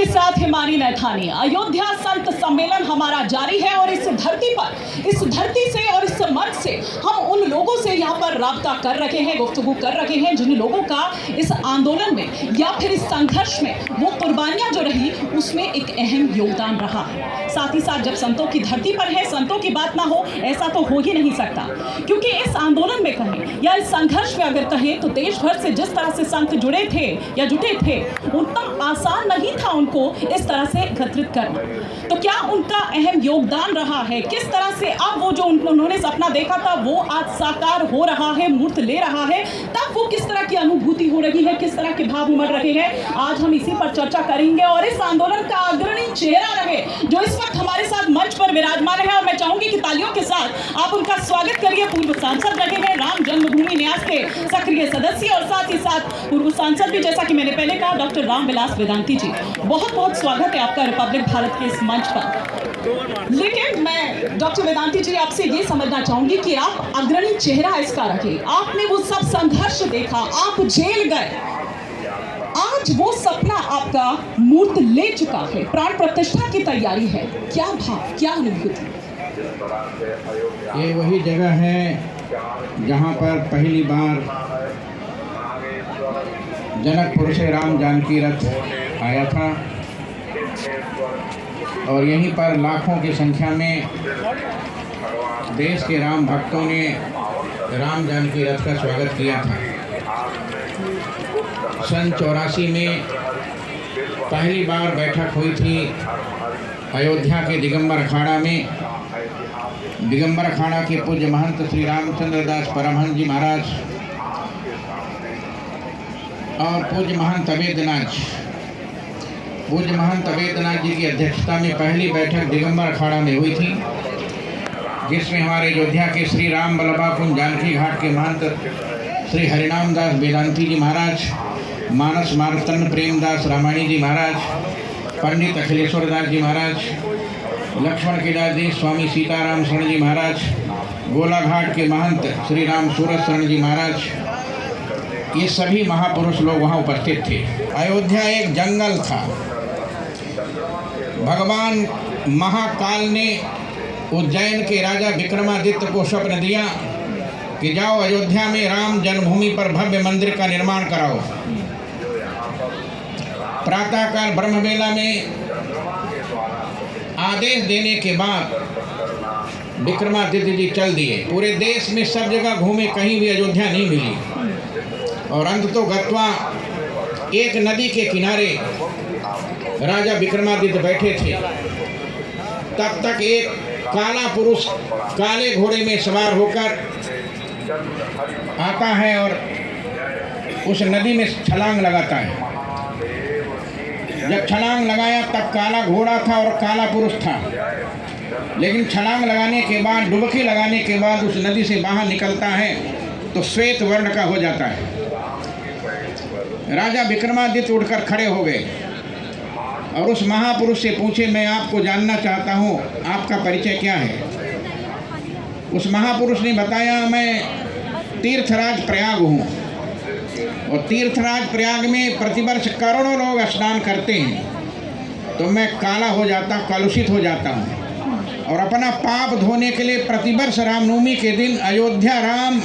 साथ हिमानी नैथानी। अयोध्या संत सम्मेलन हमारा जारी है और इस धरती पर, इस धरती से और इस मंच से हम उन लोगों से यहाँ पर राब्ता कर रहे हैं, गुफ्तगू कर रहे हैं जिन लोगों का इस आंदोलन में या फिर इस संघर्ष में वो कुर्बानियां जो रही उसमें एक अहम योगदान रहा है। साथ ही साथ जब संतों की धरती पर है, संतों की बात ना हो ऐसा तो हो ही नहीं सकता, क्योंकि इस आंदोलन में कहें या इस संघर्ष में अगर कहें तो देश भर से जिस तरह से संत जुड़े थे या जुटे थे उतना आसान नहीं था उनको इस तरह से एकत्रित करना। तो क्या उनका अहम योगदान रहा है? किस तरह से अब वो जो उन्होंने सपना देखा था वो आज साकार हो रहा है, मूर्त ले रहा है, तब वो किस तरह की अनुभूति हो रही है, किस तरह के भाव उमड़ रहे हैं, आज हम इसी पर चर्चा करेंगे। और इस आंदोलन का अग्रणी चेहरा रहे जो इस वक्त हमारे साथ मंच पर विराजमान है और मैं चाहूंगी कि तालियों के साथ आप उनका स्वागत करिए। पूर्व सांसद रहे हैं, राम जन्मभूमि न्यास के सक्रिय सदस्य और साथ ही साथ पूर्व सांसद भी, जैसा कि मैंने पहले कहा, डॉक्टर रामविलास वेदांती जी। बहुत बहुत स्वागत है आपका रिपब्लिक भारत के इस मंच पर। लेकिन मैं डॉक्टर वेदांती जी आपसे ये समझना चाहूंगी कि आप अग्रणी चेहरा इसका रखे, आपने वो सब संघर्ष देखा, आप जेल गए, आज वो सपना आपका मूर्त ले चुका है, प्राण प्रतिष्ठा की तैयारी है, क्या भाव, क्या अनुभूति? ये वही जगह है जहाँ पर पहली बार जनकपुर से राम जानकी रथ आया था और यहीं पर लाखों की संख्या में देश के राम भक्तों ने राम जानकी रथ का स्वागत किया था। सन 84 में पहली बार बैठक हुई थी अयोध्या के दिगंबर अखाड़ा में। दिगंबर अखाड़ा के पूज्य महंत श्री रामचंद्र दास परमहंस जी महाराज और पूज्य महंत अवेद्यनाथ जी की अध्यक्षता में पहली बैठक दिगंबर अखाड़ा में हुई थी, जिसमें हमारे अयोध्या के श्री राम बल्लभा कुंज जानकी घाट के महंत श्री हरिनाम दास वेदांती जी महाराज, मानस मार्तंड प्रेमदास रामायणी जी महाराज, पंडित अखिलेश्वर दास जी महाराज, लक्ष्मण केदार जी, स्वामी सीताराम शरण जी महाराज, गोलाघाट के महंत श्री राम सूरज शरण जी महाराज, ये सभी महापुरुष लोग वहाँ उपस्थित थे। अयोध्या एक जंगल था। भगवान महाकाल ने उज्जैन के राजा विक्रमादित्य को स्वप्न दिया कि जाओ अयोध्या में राम जन्मभूमि पर भव्य मंदिर का निर्माण कराओ। प्रातःकाल ब्रह्मवेला में आदेश देने के बाद विक्रमादित्य जी चल दिए। पूरे देश में सब जगह घूमे, कहीं भी अयोध्या नहीं मिली और अंत तो गत्वा एक नदी के किनारे राजा विक्रमादित्य बैठे थे। तब तक एक काला पुरुष काले घोड़े में सवार होकर आता है और उस नदी में छलांग लगाता है। जब छलांग लगाया तब काला घोड़ा था और काला पुरुष था, लेकिन छलांग लगाने के बाद, डुबकी लगाने के बाद उस नदी से बाहर निकलता है तो श्वेत वर्ण का हो जाता है। राजा विक्रमादित्य उठकर खड़े हो गए और उस महापुरुष से पूछे, मैं आपको जानना चाहता हूँ, आपका परिचय क्या है? उस महापुरुष ने बताया, मैं तीर्थराज प्रयाग हूँ और तीर्थराज प्रयाग में प्रतिवर्ष करोड़ों लोग स्नान करते हैं, तो मैं काला हो जाता, कलुषित हो जाता हूँ और अपना पाप धोने के लिए प्रतिवर्ष रामनवमी के दिन अयोध्या राम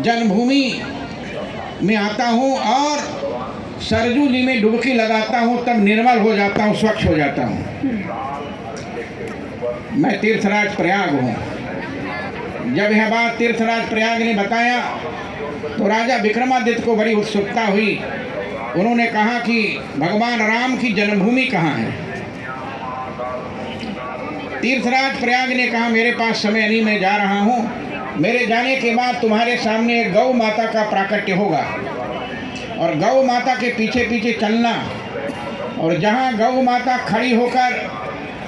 जन्मभूमि में आता हूँ और सरजू जी में डुबकी लगाता हूँ, तब निर्मल हो जाता हूँ, स्वच्छ हो जाता हूँ। मैं तीर्थराज प्रयाग हूँ। जब यह बात तीर्थराज प्रयाग ने बताया तो राजा विक्रमादित्य को बड़ी उत्सुकता हुई। उन्होंने कहा कि भगवान राम की जन्मभूमि कहाँ है? तीर्थराज प्रयाग ने कहा, मेरे पास समय नहीं, मैं जा रहा हूँ। मेरे जाने के बाद तुम्हारे सामने एक गौ माता का प्राकट्य होगा और गौ माता के पीछे पीछे चलना और जहाँ गौ माता खड़ी होकर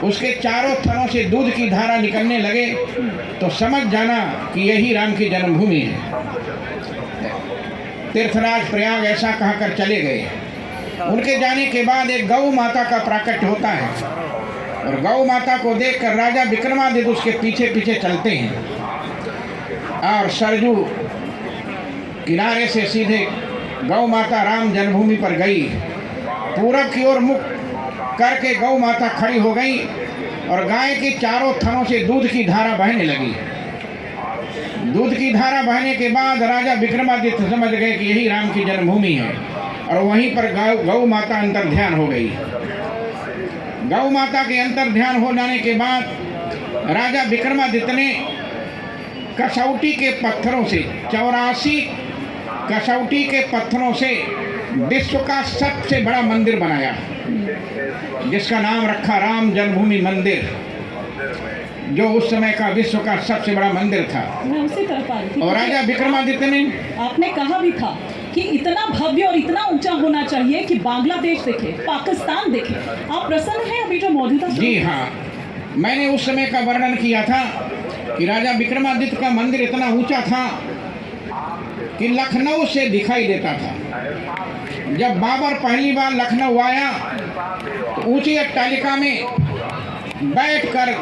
उसके चारों थनों से दूध की धारा निकलने लगे तो समझ जाना कि यही राम की जन्मभूमि है। तीर्थराज प्रयाग ऐसा कहकर चले गए। उनके जाने के बाद एक गौ माता का प्राकट्य होता है और गौ माता को देखकर राजा विक्रमादित्य उसके पीछे पीछे चलते हैं और सरजू किनारे से सीधे गौ माता राम जन्मभूमि पर गई पूरब की ओर मुख करके गौ माता खड़ी हो गई और गाय के चारों थनों से दूध की धारा बहने लगी। दूध की धारा बहने के बाद राजा विक्रमादित्य समझ गए कि यही राम की जन्मभूमि है और वहीं पर गौ माता अंतर ध्यान हो गई। गौ माता के अंतर ध्यान हो जाने के बाद राजा विक्रमादित्य ने कसौटी के पत्थरों से 84 कसौटी के पत्थरों से विश्व का सबसे बड़ा मंदिर बनाया, जिसका नाम रखा राम जन्मभूमि मंदिर, जो उस समय का विश्व का सबसे बड़ा मंदिर था। मैं उसी तरफ आ रही थी। और राजा विक्रमादित्य ने, आपने कहा भी था कि इतना भव्य और इतना ऊंचा होना चाहिए कि बांग्लादेश देखे, पाकिस्तान देखे। आप प्रसन्न हैं अभी जो मौजूदा? जी हाँ, मैंने उस समय का वर्णन किया था कि राजा विक्रमादित्य का मंदिर इतना ऊंचा था कि लखनऊ से दिखाई देता था। जब बाबर पहली बार लखनऊ आया तो ऊंची अट्टालिका में बैठकर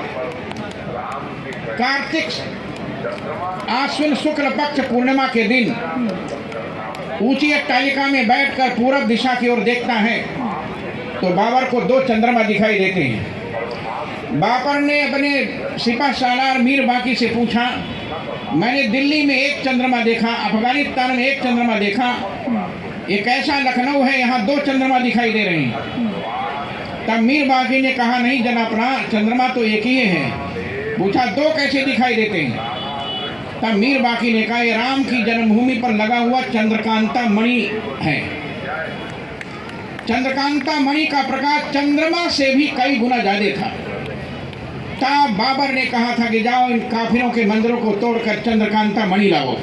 कार्तिक आश्विन शुक्ल पक्ष पूर्णिमा के दिन ऊंची अट्टालिका में बैठकर पूरब दिशा की ओर देखता है तो बाबर को 2 चंद्रमा दिखाई देते हैं। बाबर ने अपने सिपह सालार मीर बाकी से पूछा, मैंने दिल्ली में 1 चंद्रमा देखा, अफगानिस्तान में 1 चंद्रमा देखा, ये कैसा लखनऊ है, यहाँ 2 चंद्रमा दिखाई दे रहे हैं। तब मीर बाकी ने कहा, नहीं जनाबना, चंद्रमा तो एक ही है। पूछा 2 कैसे दिखाई देते हैं? तब मीर बाकी ने कहा, ये राम की जन्मभूमि पर लगा हुआ चंद्रकांता मणि है। चंद्रकांता मणि का प्रकाश चंद्रमा से भी कई गुना ज्यादा था। तब बाबर ने कहा था कि जाओ इन काफिरों के मंदिरों को तोड़कर चंद्रकांता मणि लाओ,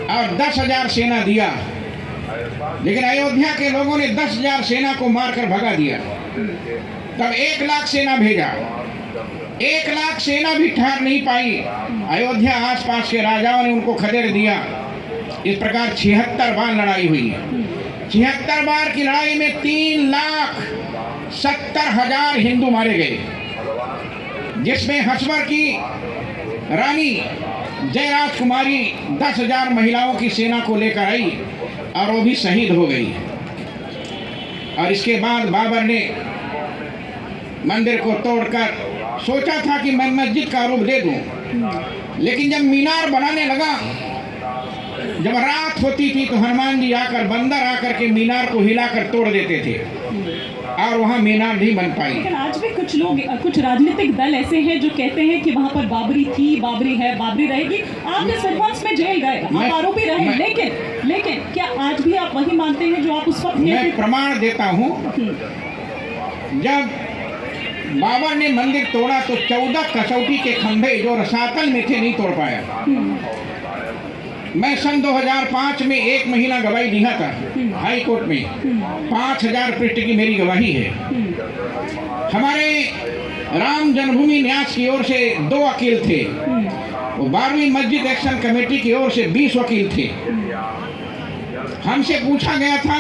और 10,000 सेना दिया। लेकिन अयोध्या के लोगों ने 10,000 सेना को मारकर भगा दिया। तब 1 लाख सेना भेजा, 1 लाख सेना भी ठहर नहीं पाई। अयोध्या आसपास के राजाओं ने उनको खदेड़ दिया। इस प्रकार 76 बार लड़ाई हुई। 76 बार की लड़ाई में 3,70,000 हिंदू मारे गए, जिसमें हसवर की रानी जयराज कुमारी 10,000 महिलाओं की सेना को लेकर आई और वो भी शहीद हो गई। और इसके बाद बाबर ने मंदिर को तोड़कर सोचा था कि मैं मस्जिद का रूप दे दूं, लेकिन जब मीनार बनाने लगा, जब रात होती थी तो हनुमान जी आकर, बंदर आकर के मीनार को हिलाकर तोड़ देते थे और वहाँ मीनार नहीं बन पाई। लेकिन आज भी कुछ लोग, कुछ राजनीतिक दल ऐसे हैं जो कहते हैं कि वहाँ पर बाबरी थी, बाबरी है, बाबरी रहेगी। आप इस विध्वंस में जेल गए, आप आरोपी रहे, लेकिन क्या आज भी आप वही मानते हैं जो आप उस वक्त? मैं प्रमाण देता हूँ। जब बाबर ने मंदिर तोड़ा तो 14 कसौटी के खंभे जो रसातल में थे नहीं तोड़ पाया। मैं सन 2005 में 1 महीना गवाही दिया था हाई कोर्ट में, 5,000 पृष्ठ की मेरी गवाही है। हमारे राम जन्मभूमि न्यास की ओर से 2 वकील थे, 12वीं मस्जिद एक्शन कमेटी की ओर से 20 वकील थे। हमसे पूछा गया था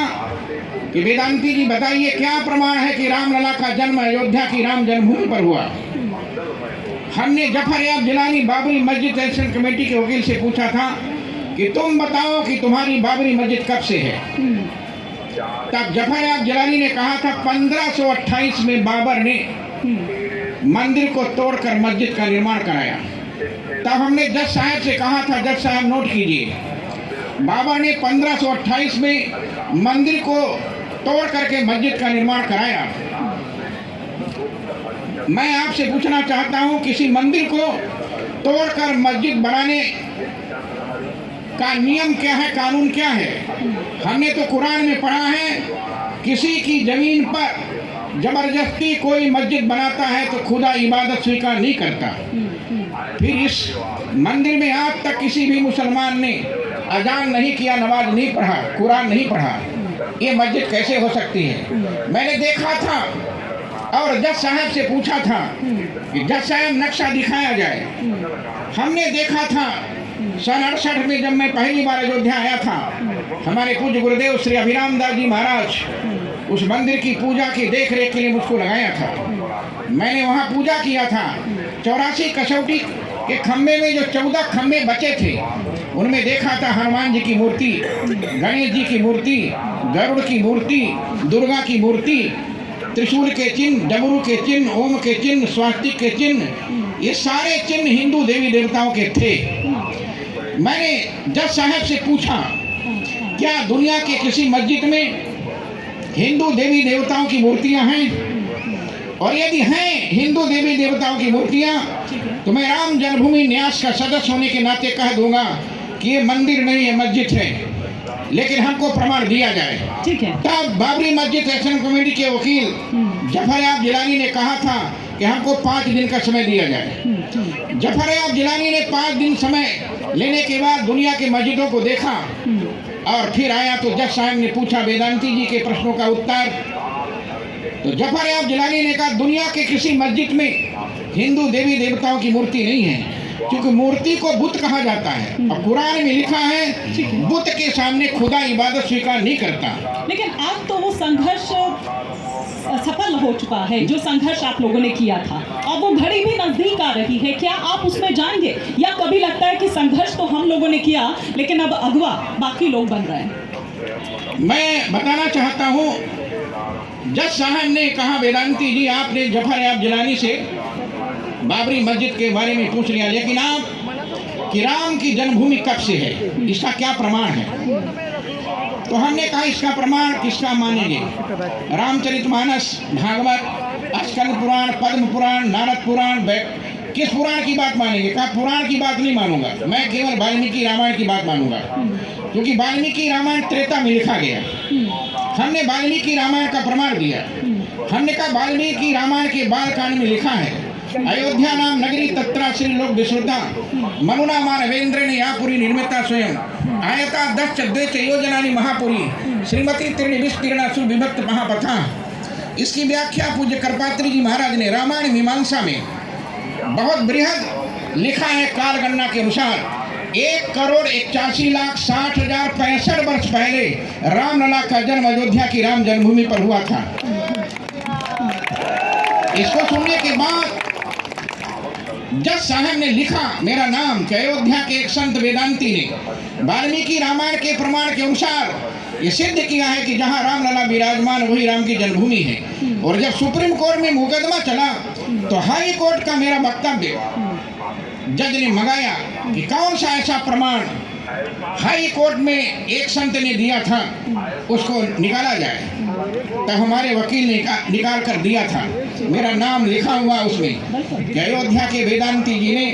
कि वेदांती जी बताइए क्या प्रमाण है कि रामलला का जन्म अयोध्या की राम जन्मभूमि पर हुआ। हमने जफर याब जिलानी बाबरी मस्जिद एक्शन कमेटी के वकील से पूछा था कि तुम बताओ कि तुम्हारी बाबरी मस्जिद कब से है। तब जफर याब जिलानी ने कहा था 1528 में बाबर ने मंदिर को तोड़कर मस्जिद का निर्माण कराया। तब हमने जज साहब से कहा था, जज साहब नोट कीजिए, बाबर ने 1528 में मंदिर को तोड़ करके मस्जिद का निर्माण कराया। मैं आपसे पूछना चाहता हूं, किसी मंदिर को तोड़कर मस्जिद बनाने का नियम क्या है, कानून क्या है? हमने तो कुरान में पढ़ा है, किसी की जमीन पर जबरदस्ती कोई मस्जिद बनाता है तो खुदा इबादत स्वीकार नहीं करता। फिर इस मंदिर में आज तक किसी भी मुसलमान ने अजान नहीं किया, नमाज नहीं पढ़ा, कुरान नहीं पढ़ा, ये मस्जिद कैसे हो सकती है? मैंने देखा था और जज साहब से पूछा था कि जज साहब नक्शा दिखाया जाए। हमने देखा था सन 68 में जब मैं पहली बार अयोध्या आया था, हमारे पूज्य गुरुदेव श्री अभिराम दास जी महाराज उस मंदिर की पूजा की देख रेख के लिए मुझको लगाया था। मैंने वहाँ पूजा किया था। 84 कसौटी कि खम्भे में जो 14 खम्भे बचे थे उनमें देखा था हनुमान जी की मूर्ति, गणेश जी की मूर्ति, गरुड़ की मूर्ति, दुर्गा की मूर्ति, त्रिशूल के चिन्ह, डमरू के चिन्ह, ओम के चिन्ह, स्वास्तिक के चिन्ह, ये सारे चिन्ह हिंदू देवी देवताओं के थे। मैंने जज साहब से पूछा क्या दुनिया के किसी मस्जिद में हिंदू देवी देवताओं की मूर्तियां हैं, और यदि हैं हिंदू देवी देवताओं की मूर्तियां तो मैं राम जन्मभूमि न्यास का सदस्य होने के नाते कह दूंगा कि ये मंदिर नहीं है, मस्जिद है, लेकिन हमको प्रमाण दिया जाए। ठीक है। तब बाबरी मस्जिद एक्शन कमेटी के वकील जफरयाब जिलानी ने कहा था कि हमको 5 दिन का समय दिया जाए। जफरयाब जिलानी ने 5 दिन समय लेने के बाद दुनिया के मस्जिदों को देखा और फिर आया तो जज साहब ने पूछा वेदांती जी के प्रश्नों का उत्तर, तो जफरयाब जिलानी ने कहा दुनिया के किसी मस्जिद में हिंदू देवी देवताओं की मूर्ति नहीं है, क्योंकि मूर्ति को बुत कहा जाता है और कुरान में लिखा है बुत के सामने खुदा इबादत स्वीकार नहीं करता। लेकिन अब तो वो संघर्ष सफल हो चुका है, जो संघर्ष आप लोगों ने किया था, अब वो घड़ी भी नजदीक आ रही है, क्या आप उसमें जाएंगे या कभी लगता है कि संघर्ष तो हम लोगों ने किया लेकिन अब अगवा बाकी लोग बन रहे हैं? मैं बताना चाहता हूँ, जज साहब ने कहा वेदांती जी आपने जफरयाब जिलानी से बाबरी मस्जिद के बारे में पूछ लिया, लेकिन आप कि राम की जन्मभूमि कब से है, इसका क्या प्रमाण है? तो हमने कहा इसका प्रमाण किसका मानेंगे? रामचरितमानस, भागवत, स्कंद पुराण, पद्म पुराण, नारद पुराण, किस पुराण की बात मानेंगे? कहा पुराण की बात नहीं मानूंगा, मैं केवल वाल्मीकि रामायण की बात मानूंगा, क्योंकि वाल्मीकि रामायण त्रेता में लिखा गया। हमने वाल्मीकि रामायण का प्रमाण दिया। हमने कहा वाल्मीकि रामायण के बालकांड में लिखा है अयोध्या नाम नगरी तत्रा श्री लोक विश्रुता मनुना मानवेंद्र ने यापुरी निर्मिता स्वयं आयता 10 द्वेच योजनानी महापुरी श्रीमती त्रिणी विस्तीर्णा सुविभक्त महापथा। इसकी व्याख्या पूज्य करपात्री जी महाराज ने रामायण मीमांसा में बहुत बृहद लिखा है। कालगणना के अनुसार 1,81,60,65 वर्ष पहले रामलला का जन्म अयोध्या की राम जन्मभूमि पर हुआ था। इसको सुनने के बाद जज साहब ने लिखा मेरा नाम कि अयोध्या के एक संत वेदांती ने वाल्मीकि रामायण के प्रमाण के अनुसार ये सिद्ध किया है कि जहाँ रामलला विराजमान वही राम की जन्मभूमि है। और जब सुप्रीम कोर्ट में मुकदमा चला तो हाई कोर्ट का मेरा वक्तव्य जज ने मंगाया कि कौन सा ऐसा प्रमाण हाई कोर्ट में एक संत ने दिया था उसको निकाला जाए। तब हमारे वकील ने निकाल कर दिया था, मेरा नाम लिखा हुआ उसमें कि अयोध्या के वेदांती जी ने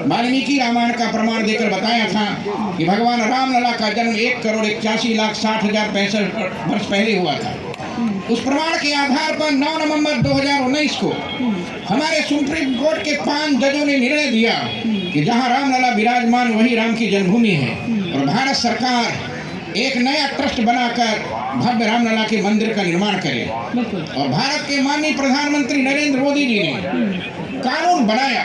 वाल्मीकि रामायण का प्रमाण देकर बताया था कि भगवान रामलला का जन्म 1,81,60,65 वर्ष पहले हुआ था। उस प्रमाण के आधार पर 9 नवंबर 2019 को हमारे सुप्रीम कोर्ट के 5 जजों ने निर्णय दिया कि जहां रामलला विराजमान वही राम की जन्मभूमि है और भारत सरकार एक नया ट्रस्ट बनाकर भव्य रामलला के मंदिर का निर्माण करे। और भारत के माननीय प्रधानमंत्री नरेंद्र मोदी जी ने कानून बनाया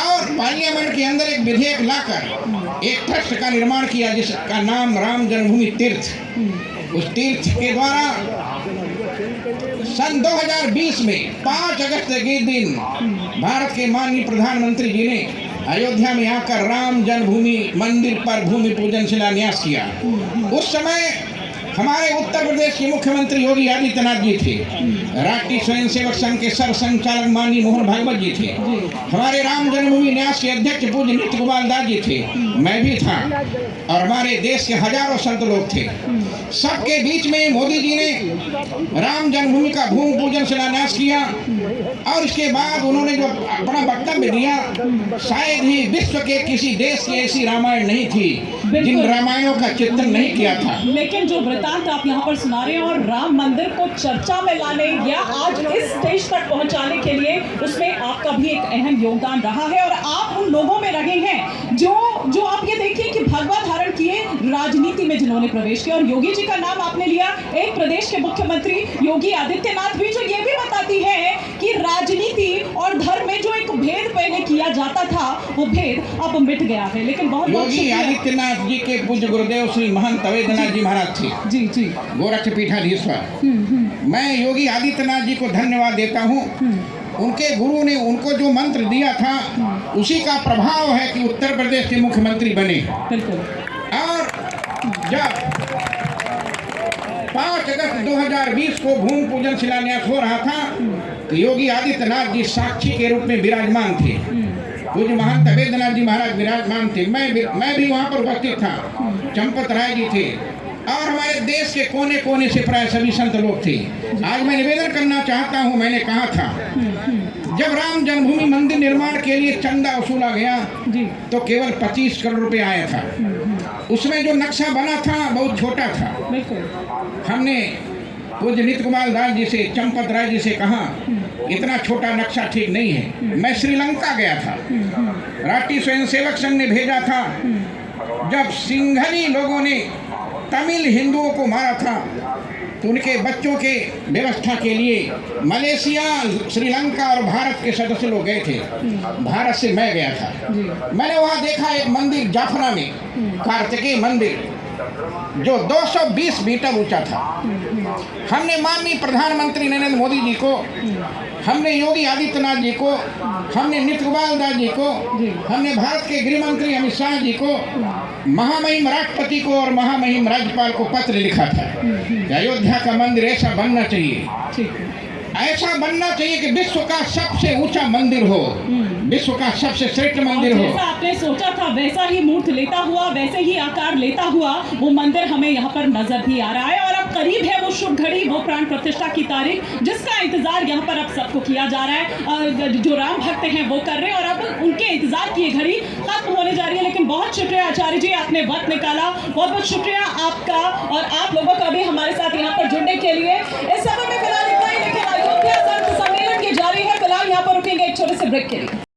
और पार्लियामेंट के अंदर एक विधेयक लाकर एक ट्रस्ट का निर्माण किया जिसका नाम राम जन्मभूमि तीर्थ। उस तीर्थ के द्वारा सन 2020 में 5 अगस्त के दिन भारत के माननीय प्रधानमंत्री जी ने अयोध्या में आकर राम जन्मभूमि मंदिर पर भूमि पूजन शिलान्यास किया। उस समय हमारे उत्तर प्रदेश के मुख्यमंत्री योगी आदित्यनाथ जी थे, राष्ट्रीय स्वयंसेवक संघ के सरसंचालक माननीय मोहन भागवत जी थे, हमारे राम जन्मभूमि न्यास के अध्यक्ष पूज्य नित्य गोपाल दास जी थे, मैं भी था और हमारे देश के हजारों संत लोग थे। सबके बीच में मोदी जी ने राम जन्मभूमि का भूमि पूजन शिलान्यास किया और इसके बाद उन्होंने जो अपना वक्तव्य दिया, शायद ही विश्व के किसी देश की ऐसी रामायण नहीं थी जिन रामायणों का चिंतन नहीं किया था। लेकिन जो वृतांत आप यहाँ पर सुना रहे हैं और राम मंदिर को चर्चा में लाने या आज इस स्टेज तक पहुँचाने के लिए उसमें आपका भी एक अहम योगदान रहा है और आप उन लोगों में रहे हैं जो आप ये देखिए कि भगवा धारण किए राजनीति में जिन्होंने प्रवेश किया। और योगी जी का नाम आपने लिया, एक प्रदेश के मुख्यमंत्री योगी आदित्यनाथ भी जो ये भी बताती है कि राजनीति और धर्म में जो एक भेद पहले किया जाता था वो भेद अब मिट गया है। लेकिन बहुत योगी आदित्यनाथ जी के पूज्य गुरुदेव श्री महंत अवैधनाथ जी महाराज थे, जी जी गोरक्षपीठाधीश्वर। मैं योगी आदित्यनाथ जी को धन्यवाद देता हूँ उनके गुरु ने उनको जो मंत्र दिया था उसी का प्रभाव है कि उत्तर प्रदेश के मुख्यमंत्री बने। बिल्कुल। और जब 5 अगस्त 2020 को भूमि पूजन शिलान्यास हो रहा था तो योगी आदित्यनाथ जी साक्षी के रूप में विराजमान थे। पूज्य महंत अवैधनाथ जी महाराज विराजमान थे। मैं भी वहाँ पर उपस्थित था। चंपत राय जी थे और हमारे देश के कोने कोने से प्राय सभी संत लोग थे। आज मैं निवेदन करना चाहता हूँ, मैंने कहा था जब राम जन्मभूमि मंदिर निर्माण के लिए चंदा वसूला गया तो केवल 25 करोड़ रुपए आया था। उसमें जो नक्शा बना था बहुत छोटा था। हमने पूज्य नित्य कुमार दास जी से, चंपत राय जी से कहा इतना छोटा नक्शा ठीक नहीं है। मैं श्रीलंका गया था, राष्ट्रीय स्वयंसेवक संघ ने भेजा था। जब सिंघली लोगों ने तमिल हिंदुओं को मारा था तो उनके बच्चों के व्यवस्था के लिए मलेशिया, श्रीलंका और भारत के सदस्य लोग गए थे। भारत से मैं गया था। मैंने वहाँ देखा एक मंदिर जाफना में, कार्तिकेय मंदिर, जो 220 मीटर ऊंचा था। हमने माननीय प्रधानमंत्री नरेंद्र मोदी जी को, हमने योगी आदित्यनाथ जी को, हमने नित्य कुमार दास जी को, हमने भारत के गृह मंत्री अमित शाह जी को, महामहिम राष्ट्रपति को और महामहिम राज्यपाल को पत्र लिखा था कि अयोध्या का मंदिर ऐसा बनना चाहिए, ऐसा बनना चाहिए कि विश्व का सबसे ऊंचा मंदिर हो, विश्व का सबसे श्रेष्ठ मंदिर हो। जैसा आपने सोचा था वैसा ही मूर्त लेता हुआ, वैसे ही आकार लेता हुआ वो मंदिर हमें यहाँ पर नजर भी आ रहा है। और अब करीब है वो शुभ घड़ी, वो प्राण प्रतिष्ठा की तारीख जिसका इंतजार यहाँ पर अब सबको किया जा रहा है। जो राम भक्त हैं वो कर रहे हैं और अब उनके इंतजार की घड़ी खत्म होने जा रही है। लेकिन बहुत शुक्रिया आचार्य जी, आपने वक्त निकाला, बहुत बहुत शुक्रिया आपका और आप लोगों का भी हमारे साथ यहाँ पर जुड़ने के लिए। इस समय में फिलहाल इतना ही, लेकिन अयोध्या संत सम्मेलन की जारी है। फिलहाल यहाँ पर रुकेंगे एक छोटे से ब्रेक के लिए।